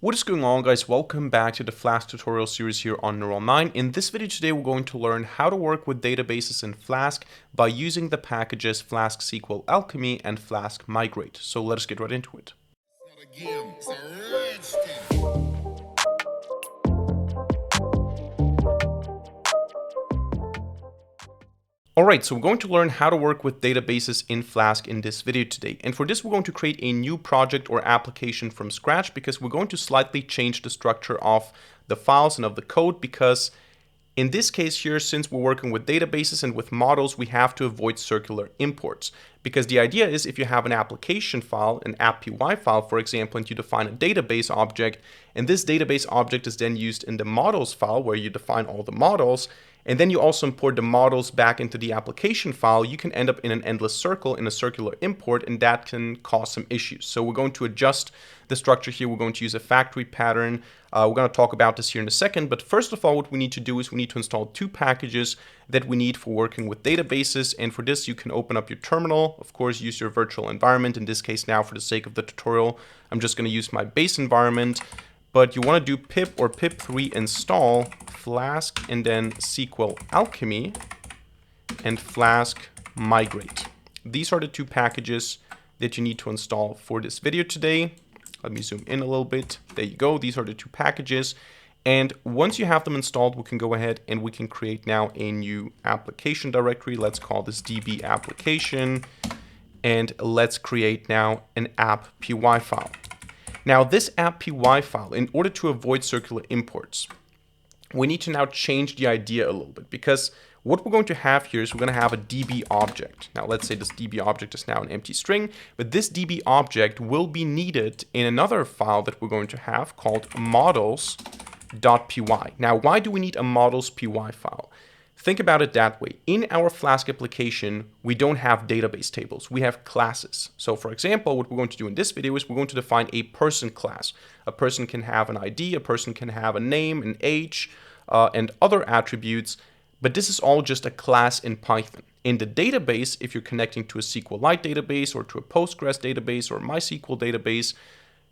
What is going on, guys? Welcome back to the Flask tutorial series here on Neural 9. In this video today, we're going to learn how to work with databases in Flask by using the packages flask-sqlalchemy and flask-migrate. So let us get right into it. Alright, so we're going to learn how to work with databases in Flask in this video today. And for this, we're going to create a new project or application from scratch because we're going to slightly change the structure of the files and of the code because in this case here, since we're working with databases and with models, we have to avoid circular imports. Because the idea is if you have an application file, an app.py file, for example, and you define a database object, and this database object is then used in the models file where you define all the models, and then you also import the models back into the application file, you can end up in an endless circle in a circular import, and that can cause some issues. So we're going to adjust the structure here. We're going to use a factory pattern. We're going to talk about this here in a second. But first of all, what we need to do is we need to install two packages that we need for working with databases. And for this, you can open up your terminal. Of course, use your virtual environment. In this case now, for the sake of the tutorial, I'm just going to use my base environment. But you want to do pip or pip3 install flask and then sqlalchemy and flask migrate. These are the two packages that you need to install for this video today. Let me zoom in a little bit. There you go. These are the two packages. And once you have them installed, we can go ahead and we can create now a new application directory. Let's call this db application. And let's create now an app.py file. Now this app.py file, in order to avoid circular imports, we need to now change the idea a little bit because what we're going to have here is we're going to have a db object. Now let's say this db object is now an empty string, but this db object will be needed in another file that we're going to have called models.py. Now why do we need a models.py file? Think about it that way. In our Flask application, we don't have database tables. We have classes. So for example, what we're going to do in this video is we're going to define a person class. A person can have an ID, a person can have a name, an age, and other attributes. But this is all just a class in Python. In the database, if you're connecting to a SQLite database or to a Postgres database or MySQL database,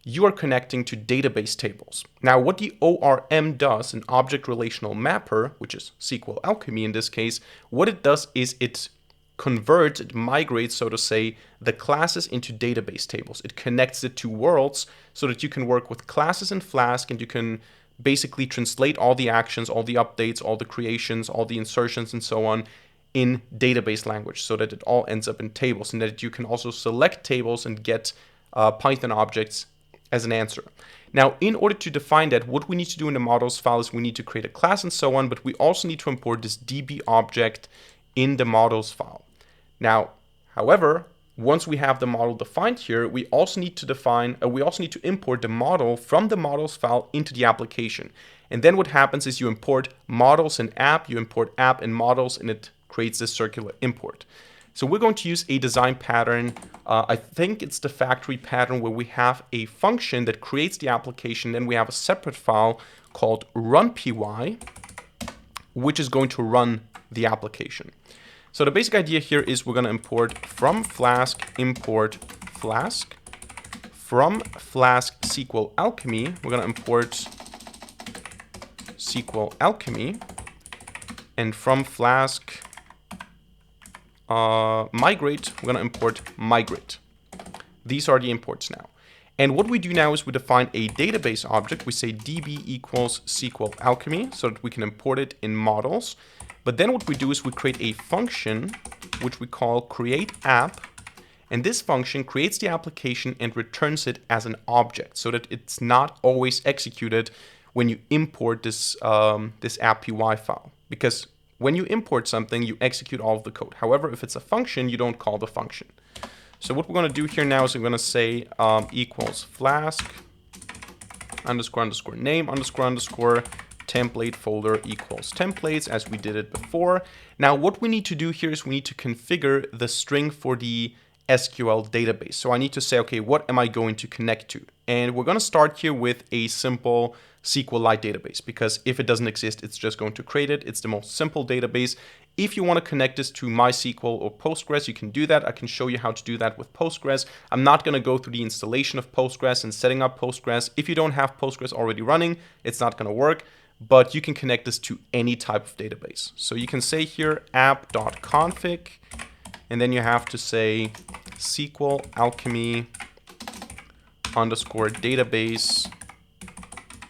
you are connecting to database tables. Now, what the ORM does, an object relational mapper, which is sqlalchemy in this case, what it does is it converts, it migrates, so to say, the classes into database tables. It connects the two worlds so that you can work with classes in Flask and you can basically translate all the actions, all the updates, all the creations, all the insertions, and so on in database language so that it all ends up in tables and that you can also select tables and get Python objects as an answer. Now, in order to define that, what we need to do in the models file is we need to create a class and so on, but we also need to import this db object in the models file. Now, however, once we have the model defined here, we also need to import the model from the models file into the application. And then what happens is you import models and app, you import app and models, and it creates this circular import. So we're going to use a design pattern. I think it's the factory pattern where we have a function that creates the application. Then we have a separate file called runpy, which is going to run the application. So the basic idea here is we're going to import from Flask, import Flask. From Flask sqlalchemy, we're going to import sqlalchemy. And from Flask migrate, we're going to import migrate. These are the imports now. And what we do now is we define a database object. We say db equals sqlalchemy so that we can import it in models. But then what we do is we create a function which we call create app. And this function creates the application and returns it as an object so that it's not always executed when you import this app.py file. Because when you import something, you execute all of the code. However, if it's a function, you don't call the function. So what we're going to do here now is we're going to say equals flask __ name __ template folder equals templates, as we did it before. Now, what we need to do here is we need to configure the string for the SQL database. So I need to say, okay, what am I going to connect to? And we're going to start here with a simple SQLite database, because if it doesn't exist, it's just going to create it. It's the most simple database. If you want to connect this to MySQL or Postgres, you can do that. I can show you how to do that with Postgres. I'm not going to go through the installation of Postgres and setting up Postgres. If you don't have Postgres already running, it's not going to work, but you can connect this to any type of database. So you can say here app.config, and then you have to say SQLAlchemy underscore database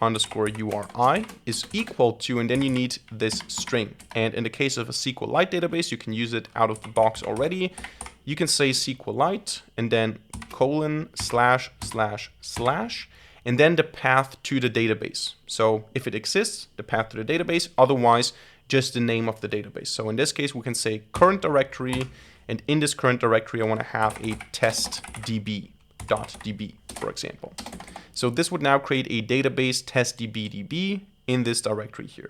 underscore URI is equal to, and then you need this string. And in the case of a SQLite database, you can use it out of the box already. You can say SQLite and then : / and then the path to the database. So if it exists, the path to the database, otherwise just the name of the database. So in this case, we can say current directory, and in this current directory, I want to have a testdb.db, for example. So this would now create a database testdb.db in this directory here.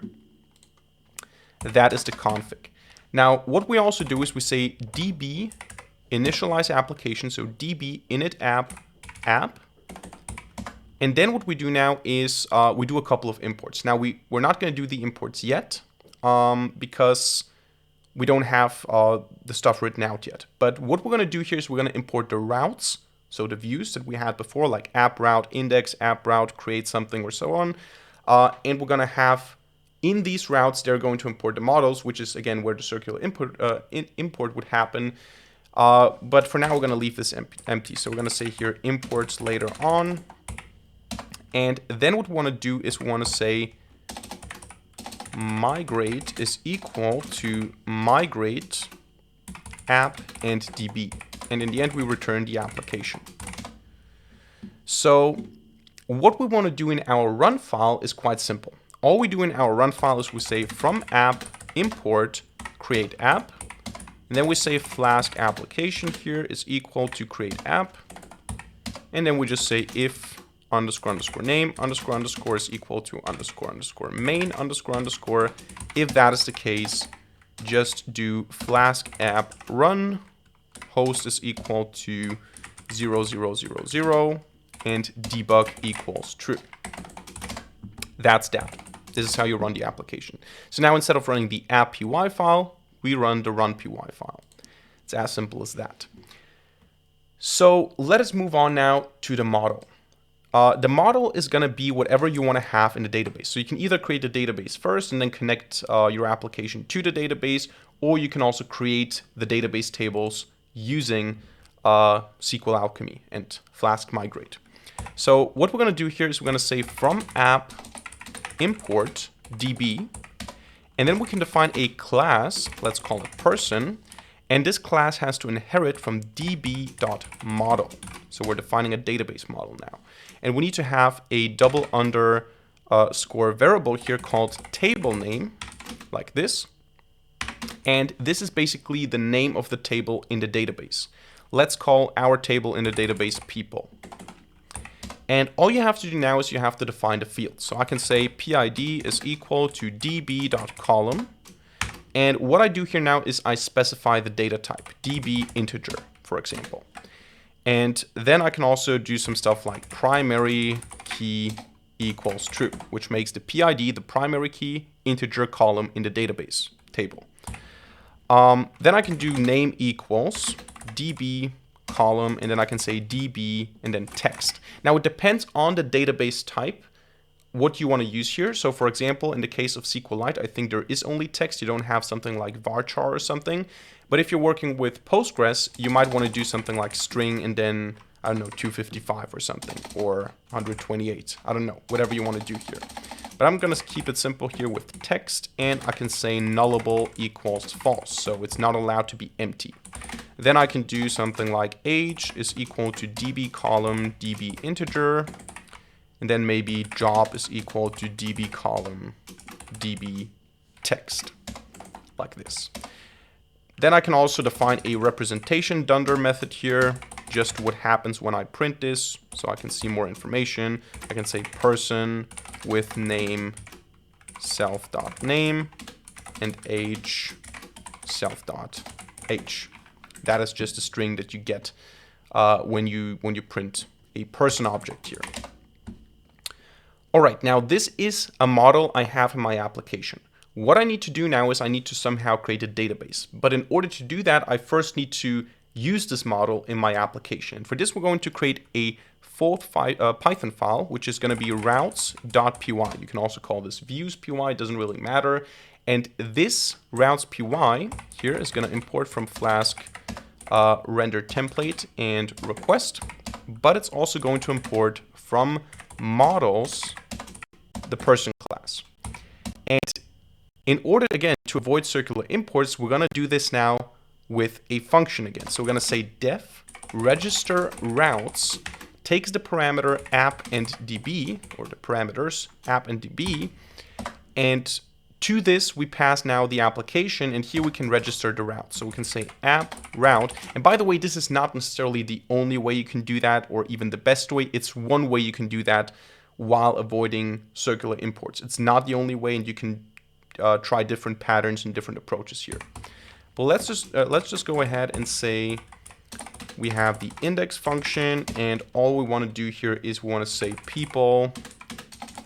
That is the config. Now, what we also do is we say db initialize application, so db init app. And then what we do now is we do a couple of imports. Now, we're not going to do the imports yet because we don't have the stuff written out yet. But what we're going to do here is we're going to import the routes. So the views that we had before, like app route, index, app route, create something, or so on. And we're going to have, in these routes, they're going to import the models, which is, again, where the circular import would happen. But for now, we're going to leave this empty. So we're going to say here imports later on. And then what we want to do is we want to say migrate is equal to migrate app and db. And in the end, we return the application. So what we want to do in our run file is quite simple. All we do in our run file is we say from app import create app. And then we say flask application here is equal to create app. And then we just say if underscore underscore name underscore underscore is equal to underscore underscore main underscore underscore. If that is the case, just do flask app run host is equal to 0000 and debug equals true. That's that. This is how you run the application. So now instead of running the app py file, we run the run py file. It's as simple as that. So let us move on now to the model. The model is going to be whatever you want to have in the database. So you can either create the database first and then connect your application to the database, or you can also create the database tables using SQLAlchemy and Flask migrate. So what we're going to do here is we're going to say from app import db, and then we can define a class, let's call it person, and this class has to inherit from db.model. So we're defining a database model now. And we need to have a double underscore variable here called table name, like this. And this is basically the name of the table in the database. Let's call our table in the database people. And all you have to do now is you have to define the field. So I can say PID is equal to db.column. And what I do here now is I specify the data type, db integer, for example. And then I can also do some stuff like primary key equals true, which makes the PID the primary key integer column in the database table. Then I can do name equals db column, and then I can say db and then text. Now it depends on the database type what you want to use here. So for example, in the case of SQLite, I think there is only text. You don't have something like varchar or something. But if you're working with Postgres, you might want to do something like string and then, I don't know, 255 or something, or 128. I don't know, whatever you want to do here. But I'm going to keep it simple here with text, and I can say nullable equals false. So it's not allowed to be empty. Then I can do something like age is equal to db column, db integer, and then maybe job is equal to db column, db text, like this. Then I can also define a representation dunder method here, just what happens when I print this, so I can see more information. I can say person with name self.name and age self.age. That is just a string that you get when you print a person object here. All right, now this is a model I have in my application. What I need to do now is I need to somehow create a database. But in order to do that, I first need to use this model in my application. For this, we're going to create a full Python file, which is going to be routes.py. You can also call this views.py, it doesn't really matter. And this routes.py here is going to import from Flask render template and request, but it's also going to import from models the person class. And in order, again, to avoid circular imports, we're going to do this now with a function again. So we're going to say def register routes takes the parameter app and db, or the parameters app and db, and to this we pass now the application, and here we can register the route. So we can say app route, and by the way, this is not necessarily the only way you can do that, or even the best way. It's one way you can do that while avoiding circular imports. It's not the only way, and you can try different patterns and different approaches here. But let's just go ahead and say we have the index function, and all we want to do here is we want to say people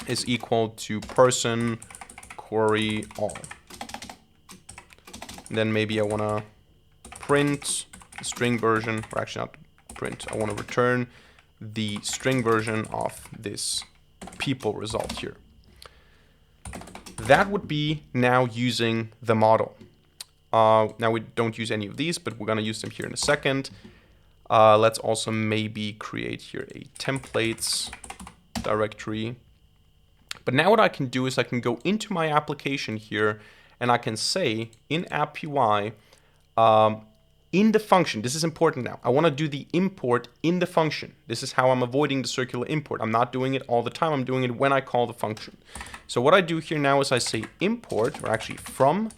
is equal to person query all. And then maybe I want to print the string version, or actually not print, I want to return the string version of this people result here. That would be now using the model. Now we don't use any of these, but we're going to use them here in a second. Let's also maybe create here a templates directory. But now what I can do is I can go into my application here, and I can say in app.py, in the function, this is important now, I want to do the import in the function. This is how I'm avoiding the circular import. I'm not doing it all the time, I'm doing it when I call the function. So what I do here now is I say import, or actually from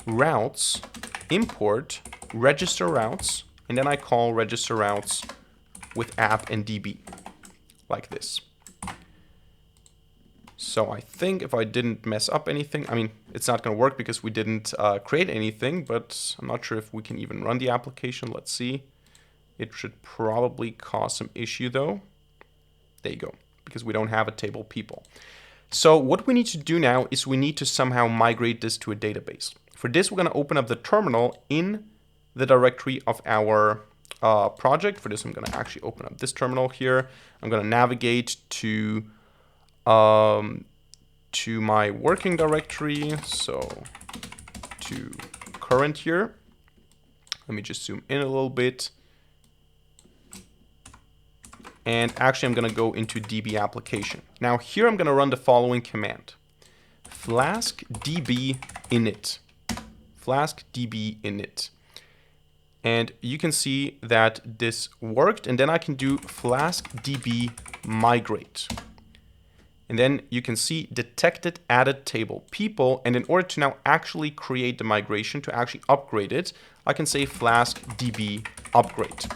routes, import register routes, and then I call register routes with app and db, like this. So I think if I didn't mess up anything, I mean, it's not going to work because we didn't create anything, but I'm not sure if we can even run the application. Let's see. It should probably cause some issue though. There you go, because we don't have a table people. So what we need to do now is we need to somehow migrate this to a database. For this, we're going to open up the terminal in the directory of our project. For this, I'm going to actually open up this terminal here. I'm going to navigate to my working directory, so to current here. Let me just zoom in a little bit. And actually I'm going to go into DB application. Now here I'm going to run the following command. flask-db init. flask-db init. And you can see that this worked, and then I can do flask-db migrate. And then you can see detected added table people. And in order to now actually create the migration, to actually upgrade it, I can say flask-db upgrade.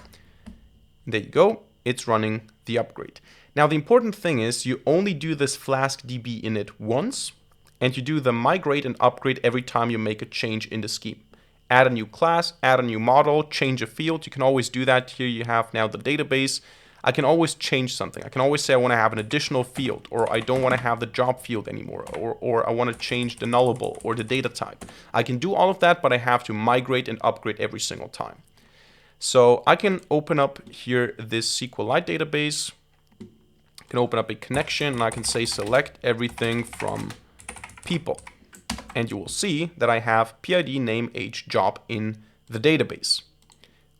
There you go. It's running the upgrade. Now, the important thing is you only do this flask-db init once, and you do the migrate and upgrade every time you make a change in the scheme. Add a new class, add a new model, change a field. You can always do that. Here you have now the database. I can always change something. I can always say I want to have an additional field, or I don't want to have the job field anymore, or I want to change the nullable or the data type. I can do all of that, but I have to migrate and upgrade every single time. So I can open up here this SQLite database. I can open up a connection, and I can say select everything from people. And you will see that I have PID name age job in the database,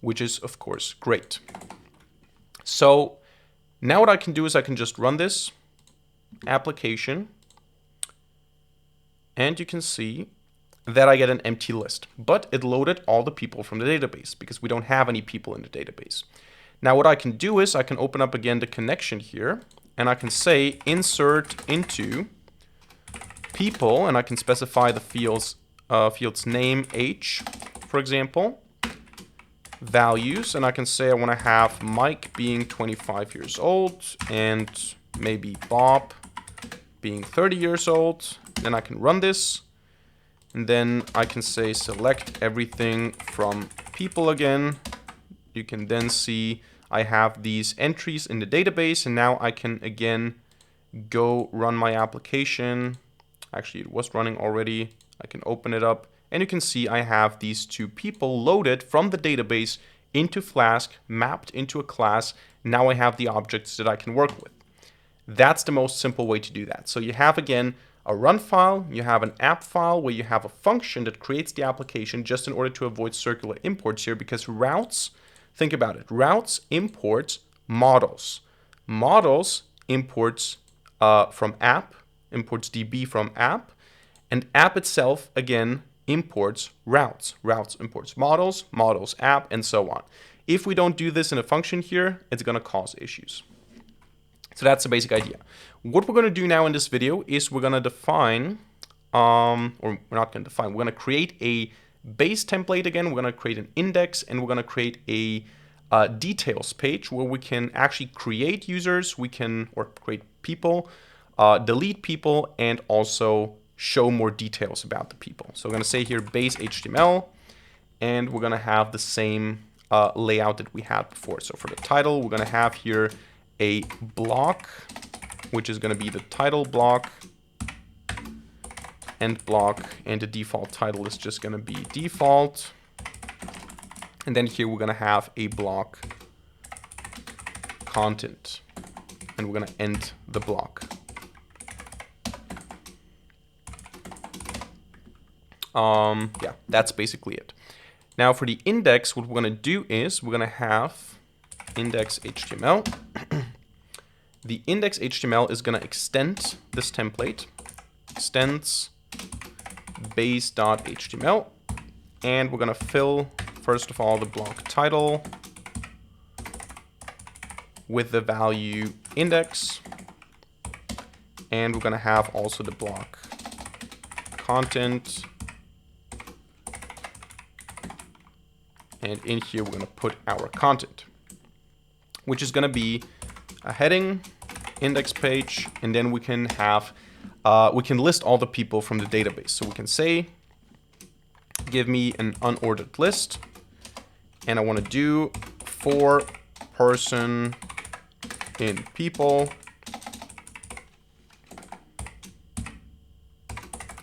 which is of course great. So now what I can do is I can just run this application, and you can see that I get an empty list, but it loaded all the people from the database because we don't have any people in the database. Now what I can do is I can open up again the connection here, and I can say insert into people, and I can specify the field's name, age, for example, values, and I can say I want to have Mike being 25 years old and maybe Bob being 30 years old. Then I can run this, and then I can say select everything from people again. You can then see I have these entries in the database, and now I can again go run my application. Actually, it was running already. I can open it up, and you can see I have these two people loaded from the database into Flask, mapped into a class. Now I have the objects that I can work with. That's the most simple way to do that. So you have, again, a run file, you have an app file where you have a function that creates the application, just in order to avoid circular imports here, because routes, think about it, routes imports models. Models imports from app, imports DB from app, and app itself, again, imports routes. Routes imports models, models app, and so on. If we don't do this in a function here, it's going to cause issues. So that's the basic idea. What we're going to do now in this video is we're going to define, or we're not going to define, we're going to create a base template again. We're going to create an index, and we're going to create a details page where we can actually create users, or create people, delete people, and also show more details about the people. So we're going to say here base HTML, and we're going to have the same layout that we had before. So for the title, we're going to have here a block, which is going to be the title block, end block, and the default title is just going to be default. And then here we're going to have a block content, and we're going to end the block. Yeah, that's basically it. Now for the index, what we're going to do is we're going to have index HTML. The index HTML is going to extend this template, extends base.html, and we're going to fill, first of all, the block title with the value index, and we're going to have also the block content, and in here we're going to put our content, which is going to be a heading, index page, and then we can have, we can list all the people from the database. So we can say, give me an unordered list, and I want to do for person in people,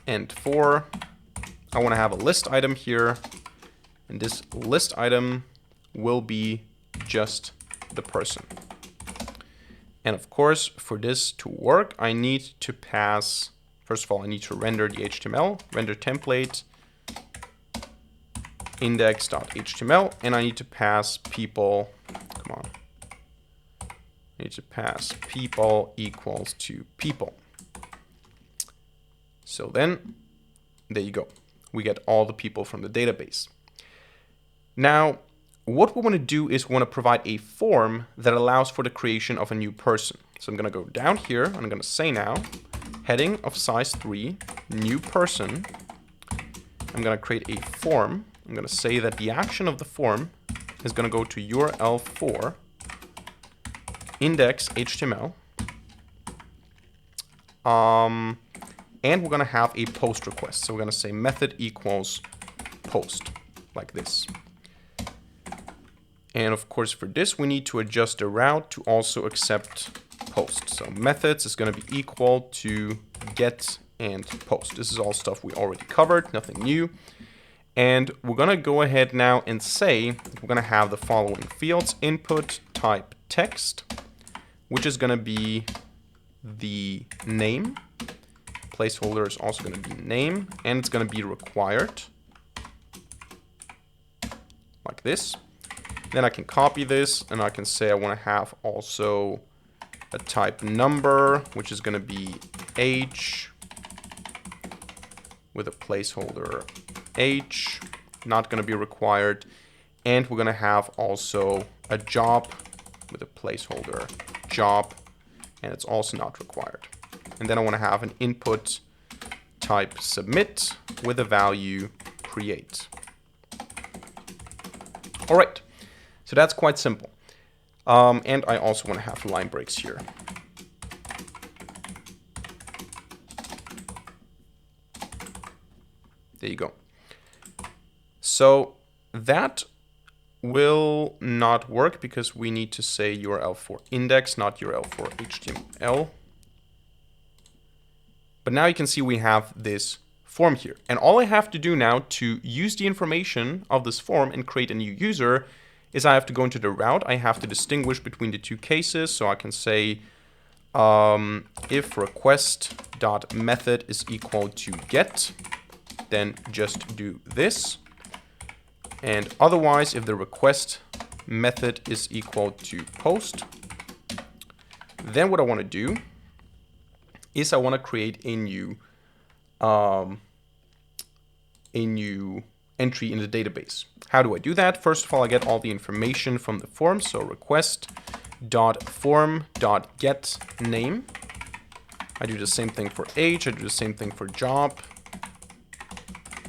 and I want to have a list item here, and this list item will be just the person. And of course, for this to work, I need to pass, first of all, I need to render the HTML, render template, index.html, and I need to pass people, come on, I need to pass people equals to people. So then, there you go. We get all the people from the database. Now, what we want to do is we want to provide a form that allows for the creation of a new person. So I'm going to go down here, and I'm going to say now, heading of size 3, new person. I'm going to create a form. I'm going to say that the action of the form is going to go to URL for index HTML. And we're going to have a post request. So we're going to say method equals post, like this. And of course, for this, we need to adjust the route to also accept post. So methods is going to be equal to get and post. This is all stuff we already covered, nothing new. And we're going to go ahead now and say we're going to have the following fields: input type text, which is going to be the name. Placeholder is also going to be name, and it's going to be required, like this. Then I can copy this, and I can say I want to have also a type number, which is going to be age, with a placeholder age, not going to be required. And we're going to have also a job with a placeholder job, and it's also not required. And then I want to have an input type submit with a value create. All right. So that's quite simple. And I also want to have line breaks here. There you go. So that will not work because we need to say URL for index, not URL for HTML. But now you can see we have this form here. And all I have to do now to use the information of this form and create a new user is I have to go into the route. I have to distinguish between the two cases. So I can say if request.method is equal to get, then just do this. And otherwise, if the request method is equal to post, then what I want to do is I want to create a new entry in the database. How do I do that? First of all, I get all the information from the form. So request.form.getName. I do the same thing for age. I do the same thing for job.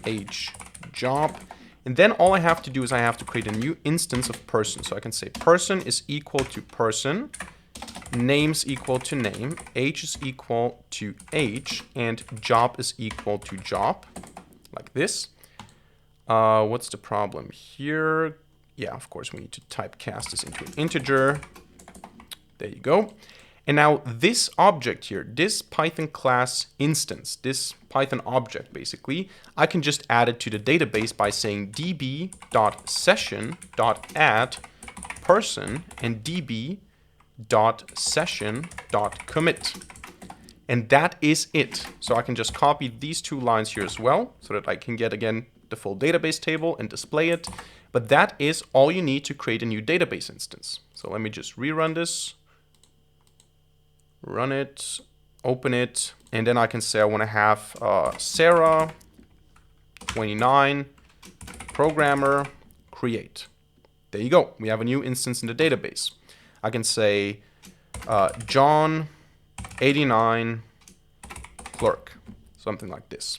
Age, job. And then all I have to do is I have to create a new instance of person. So I can say person is equal to person, name's equal to name, age is equal to age, and job is equal to job, like this. What's the problem here? Yeah, of course, we need to typecast this into an integer. There you go. And now this object here, this Python class instance, this Python object, basically, I can just add it to the database by saying db.session.add person and db.session.commit. And that is it. So I can just copy these two lines here as well so that I can get, again, the full database table and display it. But that is all you need to create a new database instance. So let me just rerun this. Run it, open it, and then I can say I want to have Sarah, 29, programmer, create. There you go. We have a new instance in the database. I can say John, 89, clerk, something like this.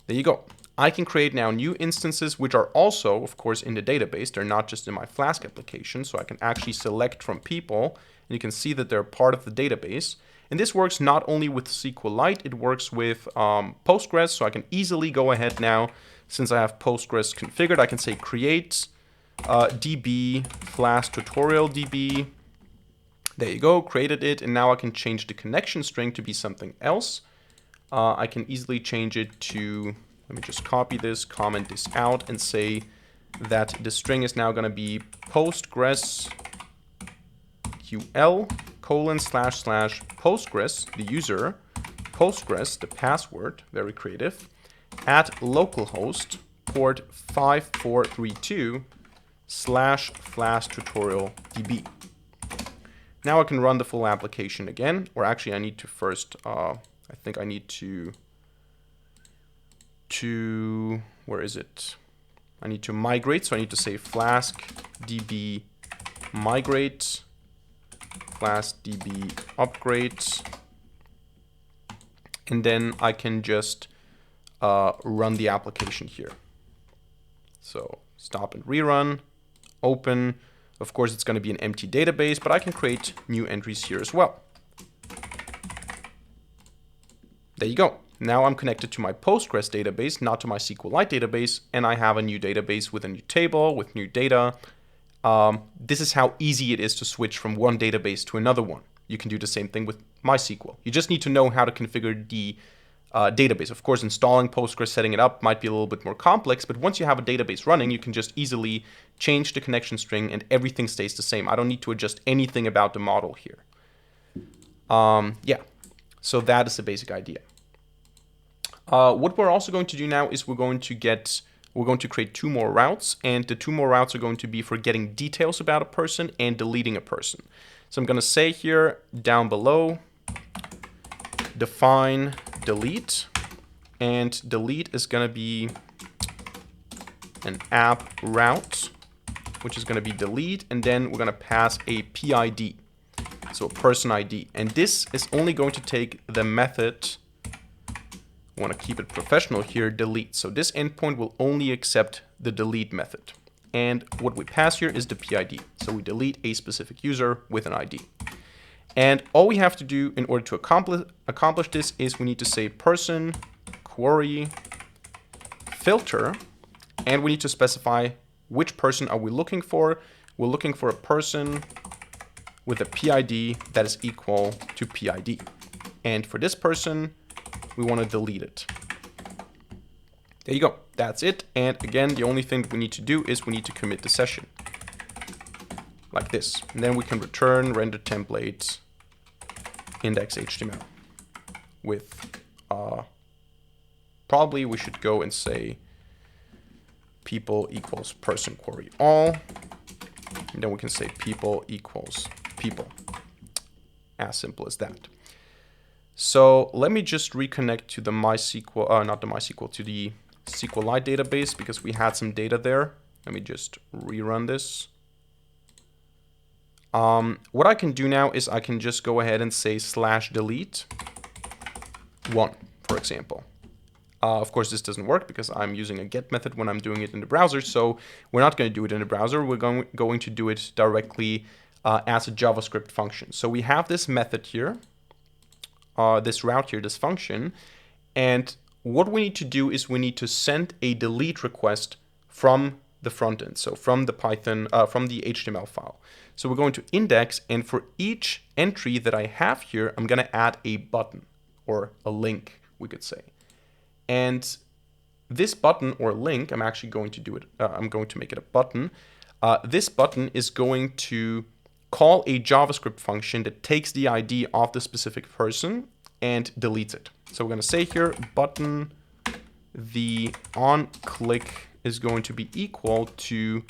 There you go. I can create now new instances, which are also, of course, in the database. They're not just in my Flask application, so I can actually select from people. And you can see that they're part of the database. And this works not only with SQLite, it works with Postgres. So I can easily go ahead now, since I have Postgres configured, I can say create db flask tutorial db. There you go, created it. And now I can change the connection string to be something else. I can easily change it to, let me just copy this, comment this out, and say that the string is now going to be PostgreSQL ://Postgres, the user, Postgres, the password, very creative, at localhost port 5432 /flask tutorial db. Now I can run the full application again, or actually I need to first, I think I need to, where is it? I need to migrate, so I need to say flask db migrate, flask db upgrade, and then I can just run the application here. So stop and rerun, open. Of course, it's going to be an empty database, but I can create new entries here as well. There you go. Now I'm connected to my Postgres database, not to my SQLite database, and I have a new database with a new table, with new data. This is how easy it is to switch from one database to another one. You can do the same thing with MySQL. You just need to know how to configure the database. Of course, installing Postgres, setting it up might be a little bit more complex, but once you have a database running, you can just easily change the connection string and everything stays the same. I don't need to adjust anything about the model here. Yeah, so that is the basic idea. What we're also going to do now is we're going to create two more routes, and the two more routes are going to be for getting details about a person and deleting a person. So I'm going to say here down below, define delete, and delete is going to be an app route, which is going to be delete, and then we're going to pass a PID, so a person ID. And this is only going to take the method, I want to keep it professional here, delete. So this endpoint will only accept the delete method. And what we pass here is the PID. So we delete a specific user with an ID. And all we have to do in order to accomplish this is we need to say person query filter, and we need to specify which person are we looking for. We're looking for a person with a PID that is equal to PID. And for this person, we want to delete it. There you go. That's it. And again, the only thing that we need to do is we need to commit the session. Like this. And then we can return render template index.html with probably we should go and say people equals person query all. And then we can say people equals people. As simple as that. So let me just reconnect to the MySQL, not the MySQL, to the SQLite database because we had some data there. Let me just rerun this. What I can do now is I can just go ahead and say /delete 1, for example. Of course, this doesn't work because I'm using a get method when I'm doing it in the browser. So we're not going to do it in the browser. We're going to do it directly as a JavaScript function. So we have this method here, this route here, this function. And what we need to do is we need to send a delete request from the front end. So from the Python, from the HTML file. So we're going to index, and for each entry that I have here, I'm going to add a button or a link, we could say. And this button or link, I'm actually going to do it, I'm going to make it a button. This button is going to call a JavaScript function that takes the ID of the specific person and deletes it. So we're going to say here button, the on click is going to be equal to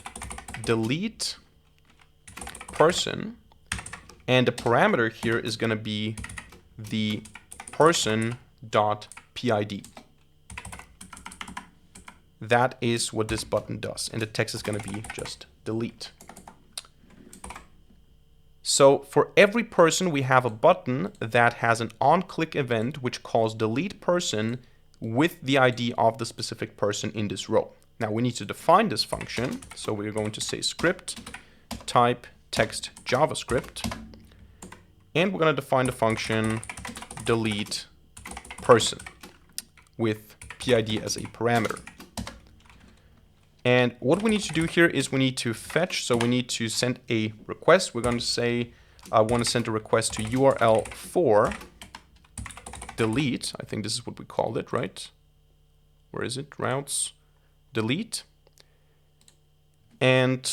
delete person, and the parameter here is going to be the person.pid. That is what this button does, and the text is going to be just delete. So for every person, we have a button that has an on-click event which calls delete person with the ID of the specific person in this row. Now we need to define this function, so we're going to say script type text JavaScript, and we're going to define the function delete person with PID as a parameter. And what we need to do here is we need to fetch, so we need to send a request. We're going to say I want to send a request to URL for delete. I think this is what we called it, right? Where is it? Routes delete. And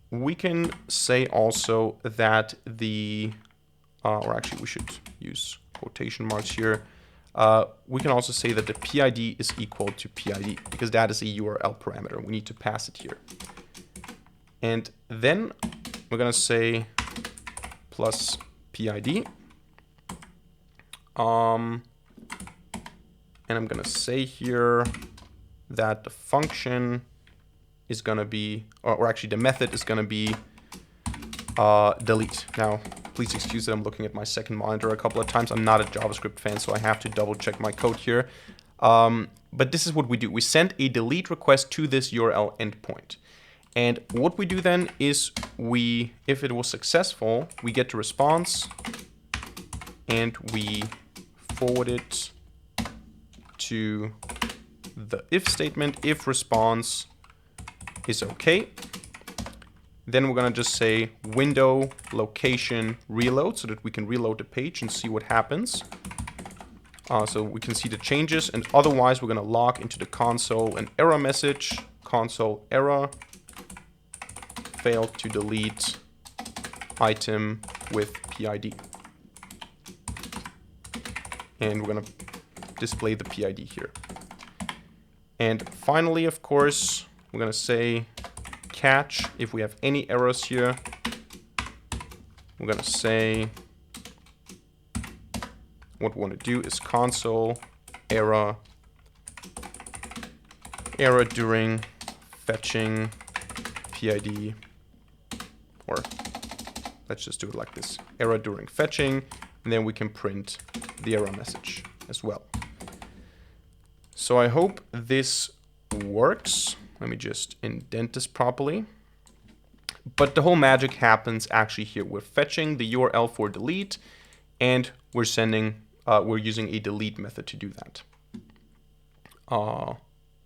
we can say also that the, or actually we should use quotation marks here. We can also say that the PID is equal to PID because that is a URL parameter. We need to pass it here. And then we're going to say plus PID. And I'm going to say here that the function is going to be, or actually the method is going to be delete. Now, please excuse that I'm looking at my second monitor a couple of times. I'm not a JavaScript fan, so I have to double check my code here. But this is what we do. We send a delete request to this URL endpoint. And what we do then is we, if it was successful, we get the response and we forward it to the if statement, if response is okay. Then we're going to just say window location reload so that we can reload the page and see what happens. So we can see the changes, and otherwise we're going to log into the console an error message, console error, failed to delete item with PID. And we're going to display the PID here. And finally, of course, we're going to say catch if we have any errors here. We're going to say what we want to do is console error during fetching PID, or let's just do it like this, error during fetching, and then we can print the error message as well. So I hope this works. Let me just indent this properly. But the whole magic happens actually here. We're fetching the URL for delete, and we're sending, we're using a delete method to do that.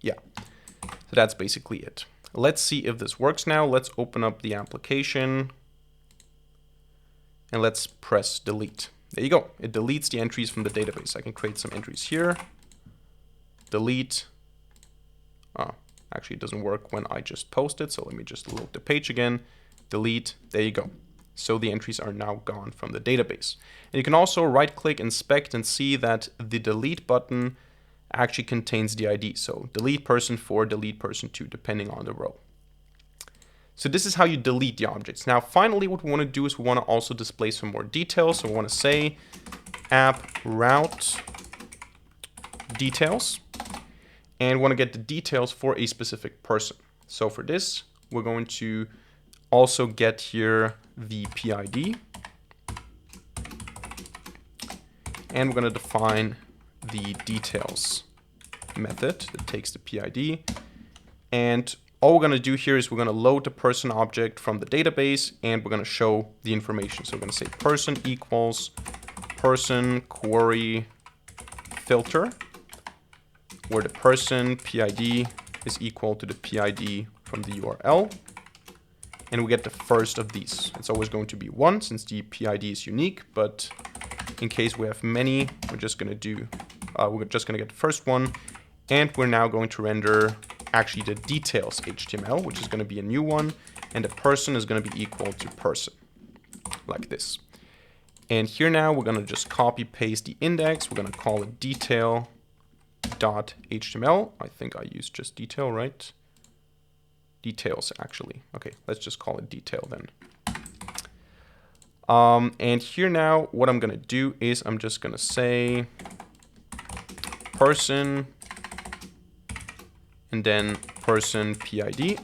Yeah, so that's basically it. Let's see if this works now. Let's open up the application and let's press delete. there you go. It deletes the entries from the database. I can create some entries here. Delete. Oh, actually, it doesn't work when I just post it. So let me just load the page again. Delete. There you go. So the entries are now gone from the database. And you can also right-click, inspect, and see that the delete button actually contains the ID. So delete person 4, delete person 2, depending on the row. So this is how you delete the objects. Now, finally, what we want to do is we want to also display some more details. So we want to say app route details, and we want to get the details for a specific person. So for this, we're going to also get here the PID, and we're going to define the details method that takes the PID. And all we're going to do here is we're going to load the person object from the database, and we're going to show the information. So we're going to say person equals person query filter, where the person PID is equal to the PID from the URL. And we get the first of these. It's always going to be 1 since the PID is unique, but in case we have many, we're just going to get the first one. And we're now going to render actually the details HTML, which is going to be a new one. And the person is going to be equal to person, like this. And here now we're going to just copy paste the index. We're going to call it detail.html. I think I used just detail, right? Details, actually. Okay, let's just call it detail then. And here now, what I'm going to do is I'm just going to say person and then person PID.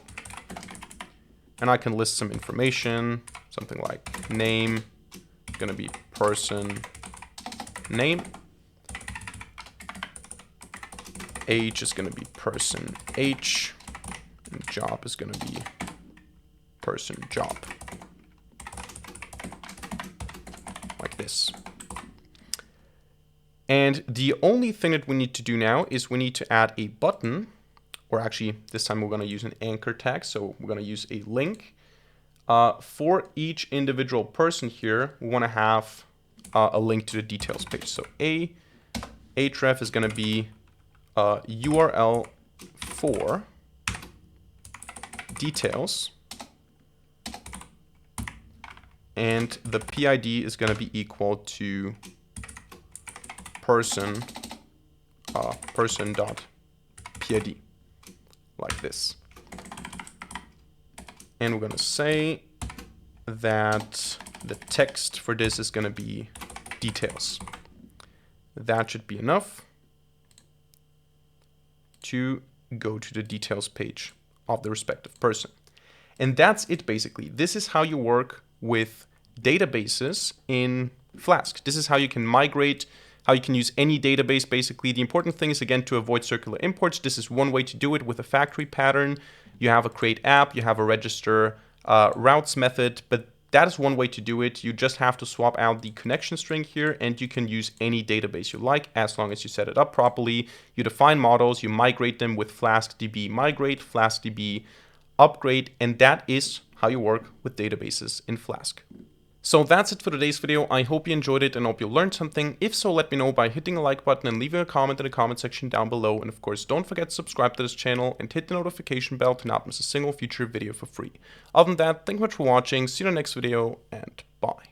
And I can list some information, something like name, going to be person name. Age is going to be person age. And job is going to be person job. Like this. And the only thing that we need to do now is we need to add a button, or actually this time we're going to use an anchor tag. So we're going to use a link. For each individual person here, we want to have a link to the details page. So href is going to be URL for details, and the PID is going to be equal to person person.pid, like this. And we're going to say that the text for this is going to be details. That should be enough to go to the details page of the respective person. And that's it basically. This is how you work with databases in Flask. This is how you can migrate, how you can use any database basically. The important thing is again to avoid circular imports. This is one way to do it with a factory pattern. You have a create app, you have a register routes method, but that is one way to do it. You just have to swap out the connection string here, and you can use any database you like as long as you set it up properly. You define models, you migrate them with flask-db migrate, flask-db upgrade, and that is how you work with databases in Flask. So that's it for today's video. I hope you enjoyed it and hope you learned something. If so, let me know by hitting the like button and leaving a comment in the comment section down below. And of course, don't forget to subscribe to this channel and hit the notification bell to not miss a single future video for free. Other than that, thank you much for watching. See you in the next video, and bye.